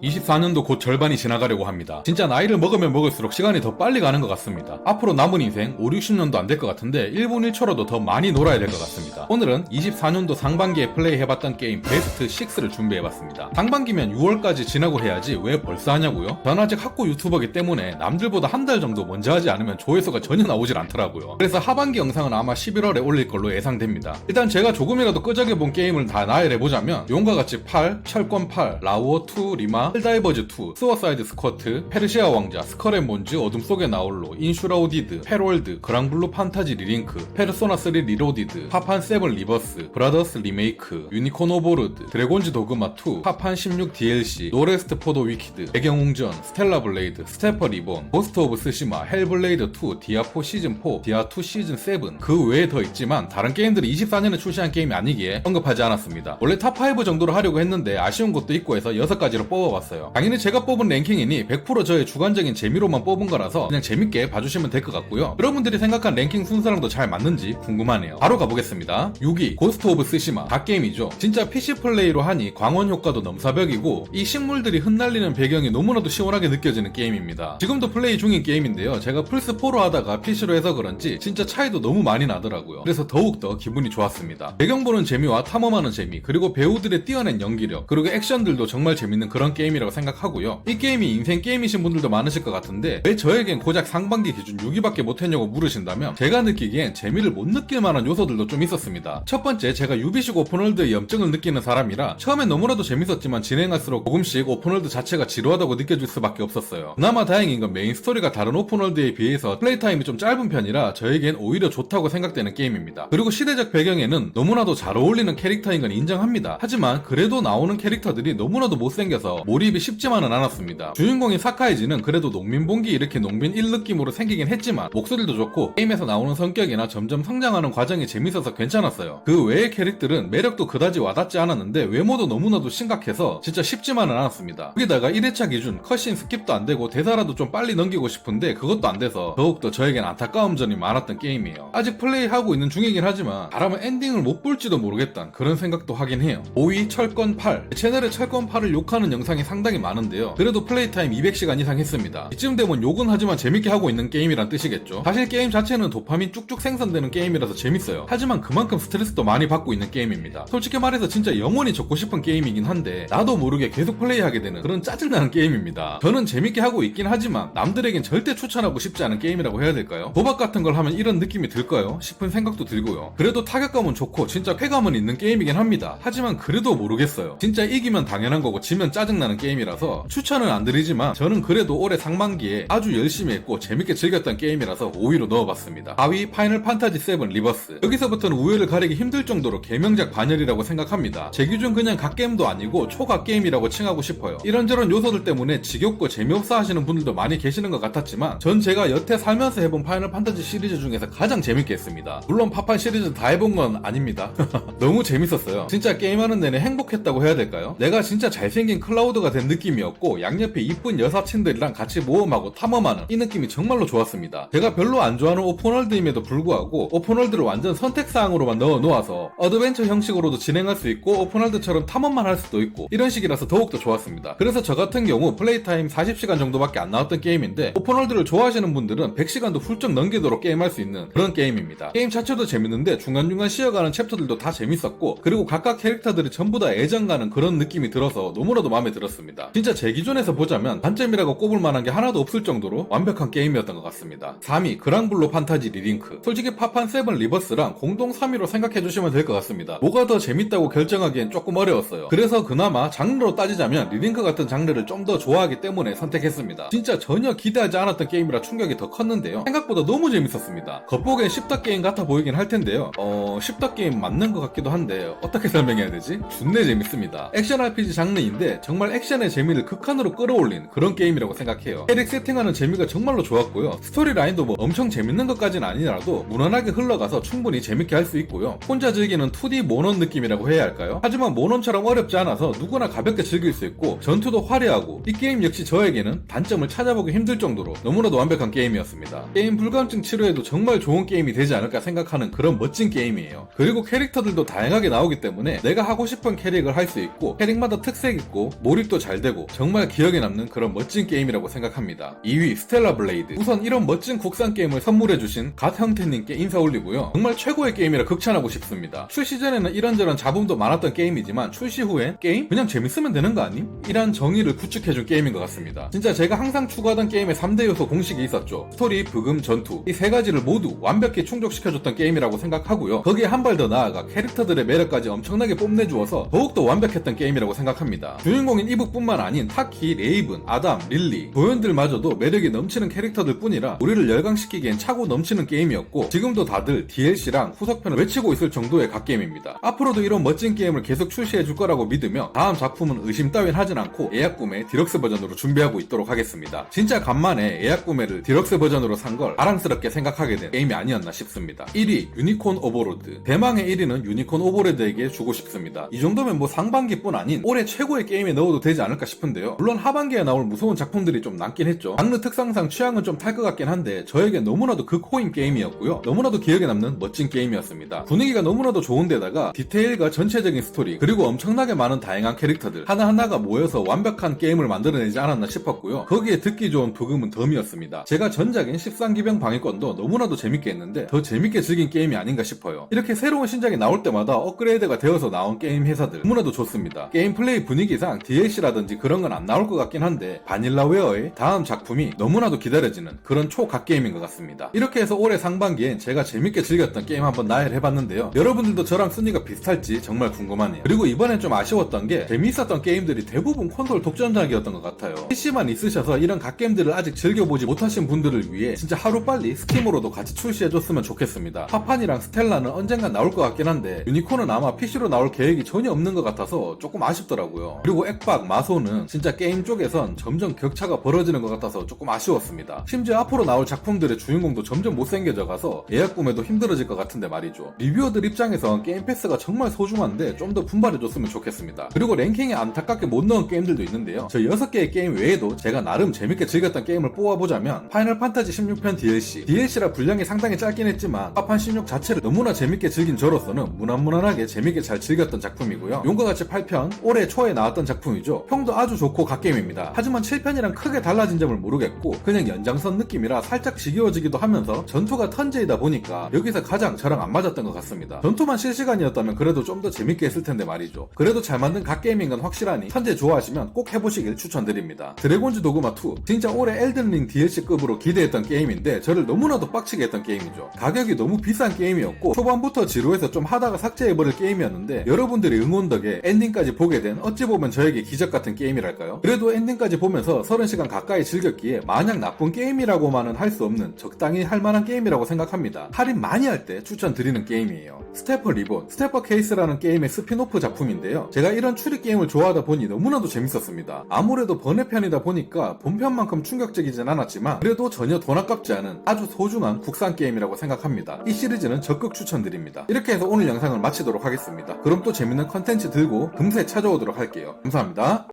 24년도 곧 절반이 지나가려고 합니다. 진짜 나이를 먹으면 먹을수록 시간이 더 빨리 가는 것 같습니다. 앞으로 남은 인생 5, 60년도 안 될 것 같은데 1분 1초라도 더 많이 놀아야 될 것 같습니다. 오늘은 24년도 상반기에 플레이해봤던 게임 베스트 6를 준비해봤습니다. 상반기면 6월까지 지나고 해야지 왜 벌써 하냐고요? 전 아직 학고 유튜버기 때문에 남들보다 한 달 정도 먼저 하지 않으면 조회수가 전혀 나오질 않더라고요. 그래서 하반기 영상은 아마 11월에 올릴 걸로 예상됩니다. 일단 제가 조금이라도 끄적여본 게임을 다 나열해보자면 용과 같이 8, 철권 8, 라우어2 리마, 헬다이버즈2, 스워사이드 스쿼트, 페르시아 왕자, 스컬앤본즈, 어둠 속의 나홀로, 인슈라우디드, 페롤드, 그랑블루 판타지 리링크, 페르소나 3 리로디드, 파판 7 리버스, 브라더스 리메이크, 유니콘 오버로드, 드래곤즈 도그마2, 파판 16 DLC, 노레스트 포도 위키드, 배경웅전, 스텔라 블레이드, 스테퍼 리본, 고스트 오브 스시마, 헬블레이드 2, 디아4 시즌4, 디아2 시즌7 그 외에 더 있지만 다른 게임들이 24년에 출시한 게임이 아니기에 언급하지 않았습니다. 원래 탑5 정도로 하려고 했는데 아쉬운 것도 있고 해서 6가지로 뽑아봤어요. 당연히 제가 뽑은 랭킹이니 100% 저의 주관적인 재미로만 뽑은 거라서 그냥 재밌게 봐주시면 될 것 같고요. 여러분들이 생각한 랭킹 순서랑도 잘 맞는지 궁금하네요. 바로 가보겠습니다. 6위 고스트 오브 스시마. 갓게임이죠. 진짜 PC 플레이로 하니 광원 효과도 넘사벽이고 이 식물들이 흩날리는 배경이 너무나도 시원하게 느껴지는 게임입니다. 지금도 플레이 중인 게임인데요. 제가 플스4로 하다가 PC로 해서 그런지 진짜 차이도 너무 많이 나더라고요. 그래서 더욱더 기분이 좋았습니다. 배경 보는 재미와 탐험하는 재미, 그리고 배우들의 뛰어난 연기력, 그리고 액션들도 정말 재밌는 그런 게임이라고 생각하고요. 이 게임이 인생 게임이신 분들도 많으실 것 같은데 왜 저에겐 고작 상반기 기준 6위밖에 못했냐고 물으신다면 제가 느끼기엔 재미를 못 느낄 만한 요소들도 좀 있었습니다. 첫 번째, 제가 유비식 오픈월드의 염증을 느끼는 사람이라 처음엔 너무나도 재밌었지만 진행할수록 조금씩 오픈월드 자체가 지루하다고 느껴질 수밖에 없었어요. 그나마 다행인 건 메인 스토리가 다른 오픈월드에 비해서 플레이 타임이 좀 짧은 편이라 저에겐 오히려 좋다고 생각되는 게임입니다. 그리고 시대적 배경에는 너무나도 잘 어울리는 캐릭터인 건 인정합니다. 하지만 그래도 나오는 캐릭터들이 너무나도 못생겨서 몰입이 쉽지만은 않았습니다. 주인공인 사카이지는 그래도 농민봉기 이렇게 농민 1 느낌으로 생기긴 했지만 목소리도 좋고 게임에서 나오는 성격이나 점점 성장하는 과정이 재밌어서 괜찮았어요. 그 외의 캐릭들은 매력도 그다지 와닿지 않았는데 외모도 너무나도 심각해서 진짜 쉽지만은 않았습니다. 거기다가 1회차 기준 컷신 스킵도 안되고 대사라도 좀 빨리 넘기고 싶은데 그것도 안돼서 더욱더 저에겐 안타까운 점이 많았던 게임이에요. 아직 플레이하고 있는 중이긴 하지만 잘하면 엔딩을 못 볼지도 모르겠다는 그런 생각도 하긴 해요. 5위 철권 8. 채널에 철권 8을 욕하는 영상이 상당히 많은데요. 그래도 플레이 타임 200시간 이상 했습니다. 이쯤 되면 욕은 하지만 재밌게 하고 있는 게임이란 뜻이겠죠. 사실 게임 자체는 도파민 쭉쭉 생산되는 게임이라서 재밌어요. 하지만 그만큼 스트레스도 많이 받고 있는 게임입니다. 솔직히 말해서 진짜 영원히 접고 싶은 게임이긴 한데 나도 모르게 계속 플레이하게 되는 그런 짜증나는 게임입니다. 저는 재밌게 하고 있긴 하지만 남들에겐 절대 추천하고 싶지 않은 게임이라고 해야 될까요? 도박 같은 걸 하면 이런 느낌이 들까요? 싶은 생각도 들고요. 그래도 타격감은 좋고 진짜 쾌감은 있는 게임이긴 합니다. 하지만 그래도 모르겠어요. 진짜 이기면 당연한 거고 지면 짜증나는 게임이라서 추천은 안 드리지만 저는 그래도 올해 상반기에 아주 열심히 했고 재밌게 즐겼던 게임이라서 5위로 넣어봤습니다. 4위 파이널 판타지 7 리버스. 여기서부터는 우열을 가리기 힘들 정도로 개명작 반열이라고 생각합니다. 제 기준 그냥 갓게임도 아니고 초갓게임이라고 칭하고 싶어요. 이런저런 요소들 때문에 지겹고 재미없어 하시는 분들도 많이 계시는 것 같았지만 전 제가 여태 살면서 해본 파이널 판타지 시리즈 중에서 가장 재밌게 했습니다. 물론 파판 시리즈 다 해본 건 아닙니다. 너무 재밌었어요. 진짜 게임하는 내내 행복했다고 해야 될까요? 내가 진짜 잘생긴 클라우드가 된 느낌이었고 양옆에 이쁜 여사친들이랑 같이 모험하고 탐험하는 이 느낌이 정말로 좋았습니다. 제가 별로 안 좋아하는 오픈월드임에도 불구하고 오픈월드를 완전 선택사항으로만 넣어놓아서 어드벤처 형식으로도 진행할 수 있고 오픈월드처럼 탐험만 할 수도 있고 이런 식이라서 더욱더 좋았습니다. 그래서 저 같은 경우 플레이타임 40시간 정도밖에 안 나왔던 게임인데 오픈월드를 좋아하시는 분들은 100시간도 훌쩍 넘기도록 게임할 수 있는 그런 게임입니다. 게임 자체도 재밌는데 중간중간 쉬어가는 챕터들도 다 재밌었고 그리고 각각 캐릭터들이 전부 다 애정가는 그런 느낌이 들어서 너무나도 마음에 들었습니다. 진짜 제 기준에서 보자면 단점이라고 꼽을 만한 게 하나도 없을 정도로 완벽한 게임이었던 것 같습니다. 3위 그랑블루 판타지 리링크. 솔직히 파판 7 리버스랑 공동 3위로 생각해주시면 될 것 같습니다. 뭐가 더 재밌다고 결정하기엔 조금 어려웠어요. 그래서 그나마 장르로 따지자면 리링크 같은 장르를 좀 더 좋아하기 때문에 선택했습니다. 진짜 전혀 기대하지 않았던 게임이라 충격이 더 컸는데요. 생각보다 너무 재밌었습니다. 겉보기엔 쉽다 게임 같아 보이긴 할 텐데요. 쉽다 게임 맞는 것 같기도 한데 어떻게 설명해야 되지? 준내 재밌습니다. 액션 RPG 장르인데 정말 액션의 재미를 극한으로 끌어올린 그런 게임이라고 생각해요. 캐릭 세팅하는 재미가 정말로 좋았고요. 스토리 라인도 뭐 엄청 재밌는 것까지는 아니라도 무난하게 흘러가서 충분히 재밌게 할 수 있고요. 혼자 즐기는 2D 모넌 느낌이라고 해야 할까요? 하지만 모넌처럼 어렵지 않아서 누구나 가볍게 즐길 수 있고 전투도 화려하고 이 게임 역시 저에게는 단점을 찾아보기 힘들 정도로 너무나도 완벽한 게임이었습니다. 게임 불감증 치료에도 정말 좋은 게임이 되지 않을까 생각하는 그런 멋진 게임이에요. 그리고 캐릭터들도 다양하게 나오기 때문에 내가 하고 싶은 캐릭을 할 수 있고 캐릭마다 특색 있고 몰입 수입도 잘 되고 정말 기억에 남는 그런 멋진 게임이라고 생각합니다. 2위 스텔라 블레이드. 우선 이런 멋진 국산 게임을 선물해주신 갓형태님께 인사 올리고요. 정말 최고의 게임이라 극찬하고 싶습니다. 출시 전에는 이런저런 잡음도 많았던 게임이지만 출시 후엔 게임? 그냥 재밌으면 되는 거 아님? 이란 정의를 구축해준 게임인 것 같습니다. 진짜 제가 항상 추구하던 게임의 3대 요소 공식이 있었죠. 스토리, 브금, 전투. 이 세 가지를 모두 완벽히 충족시켜줬던 게임이라고 생각하고요. 거기에 한 발 더 나아가 캐릭터들의 매력까지 엄청나게 뽐내주어서 더욱더 완벽했던 게임이라고 생각합니다. 주인공인 이브뿐만 아닌 타키, 레이븐, 아담, 릴리, 도연들마저도 매력이 넘치는 캐릭터들 뿐이라 우리를 열광시키기엔 차고 넘치는 게임이었고 지금도 다들 DLC랑 후속편을 외치고 있을 정도의 갓게임입니다. 앞으로도 이런 멋진 게임을 계속 출시해줄 거라고 믿으며 다음 작품은 의심 따윈 하진 않고 예약 구매 디럭스 버전으로 준비하고 있도록 하겠습니다. 진짜 간만에 예약 구매를 디럭스 버전으로 산 걸 자랑스럽게 생각하게 된 게임이 아니었나 싶습니다. 1위 유니콘 오버로드. 대망의 1위는 유니콘 오버로드에게 주고 싶습니다. 이 정도면 뭐 상반기뿐 아닌 올해 최고의 게임에 넣어도 되지 않을까 싶은데요. 물론 하반기에 나올 무서운 작품들이 좀 남긴 했죠. 장르 특성상 취향은 좀 탈 것 같긴 한데 저에게 너무나도 극호인 게임이었고요. 너무나도 기억에 남는 멋진 게임이었습니다. 분위기가 너무나도 좋은데다가 디테일과 전체적인 스토리 그리고 엄청나게 많은 다양한 캐릭터들 하나하나가 모여서 완벽한 게임을 만들어내지 않았나 싶었고요. 거기에 듣기 좋은 부금은 덤이었습니다. 제가 전작인 13기병 방위권도 너무나도 재밌게 했는데 더 재밌게 즐긴 게임이 아닌가 싶어요. 이렇게 새로운 신작이 나올 때마다 업그레이드가 되어서 나온 게임 회사들 너무나도 좋습니다. 게임 플레이 분위기상 DLC라든지 그런 건 안 나올 것 같긴 한데 바닐라웨어의 다음 작품이 너무나도 기다려지는 그런 초갓게임인 것 같습니다. 이렇게 해서 올해 상반기엔 제가 재밌게 즐겼던 게임 한번 나열해봤는데요. 여러분들도 저랑 순위가 비슷할지 정말 궁금하네요. 그리고 이번엔 좀 아쉬웠던 게 재미있었던 게임들이 대부분 콘솔 독점작이었던 것 같아요. PC만 있으셔서 이런 갓게임들을 아직 즐겨보지 못하신 분들을 위해 진짜 하루빨리 스팀으로도 같이 출시해줬으면 좋겠습니다. 파판이랑 스텔라는 언젠간 나올 것 같긴 한데 유니콘은 아마 PC로 나올 계획이 전혀 없는 것 같아서 조금 아쉽더라고요. 그리고 액박, 마소는 진짜 게임 쪽에선 점점 격차가 벌어지는 것 같아서 조금 아쉬웠습니다. 심지어 앞으로 나올 작품들의 주인공도 점점 못생겨져가서 예약 구매도 힘들어질 것 같은데 말이죠. 리뷰어들 입장에선 게임 패스가 정말 소중한데 좀 더 분발해줬으면 좋겠습니다. 그리고 랭킹에 안타깝게 못 넣은 게임들도 있는데요. 저 6개의 게임 외에도 제가 나름 재밌게 즐겼던 게임을 뽑아보자면 파이널 판타지 16편 DLC라 분량이 상당히 짧긴 했지만 파판 16 자체를 너무나 재밌게 즐긴 저로서는 무난무난하게 재밌게 잘 즐겼던 작품이고요. 용과 같이 8편 올해 초에 나왔던 작품이죠. 평도 아주 좋고 갓게임입니다. 하지만 7편이랑 크게 달라진 점을 모르겠고 그냥 연장선 느낌이라 살짝 지겨워지기도 하면서 전투가 턴제이다 보니까 여기서 가장 저랑 안 맞았던 것 같습니다. 전투만 실시간이었다면 그래도 좀 더 재밌게 했을 텐데 말이죠. 그래도 잘 만든 갓게임인 건 확실하니 턴제 좋아하시면 꼭 해보시길 추천드립니다. 드래곤즈 도그마 2 진짜 올해 엘든링 DLC급으로 기대했던 게임인데 저를 너무나도 빡치게 했던 게임이죠. 가격이 너무 비싼 게임이었고 초반부터 지루해서 좀 하다가 삭제해버릴 게임이었는데 여러분들의 응원 덕에 엔딩까지 보게 된 어찌 보면 저에게 기적 같은 게임이랄까요? 그래도 엔딩까지 보면서 30시간 가까이 즐겼기에 마냥 나쁜 게임이라고만은 할 수 없는 적당히 할만한 게임이라고 생각합니다. 할인 많이 할 때 추천드리는 게임이에요. 스태퍼 리본, 스태퍼 케이스라는 게임의 스피노프 작품인데요. 제가 이런 추리 게임을 좋아하다 보니 너무나도 재밌었습니다. 아무래도 번외편이다 보니까 본편만큼 충격적이진 않았지만 그래도 전혀 돈 아깝지 않은 아주 소중한 국산 게임이라고 생각합니다. 이 시리즈는 적극 추천드립니다. 이렇게 해서 오늘 영상을 마치도록 하겠습니다. 그럼 또 재밌는 컨텐츠 들고 금세 찾아오도록 할게요. 감사합니다.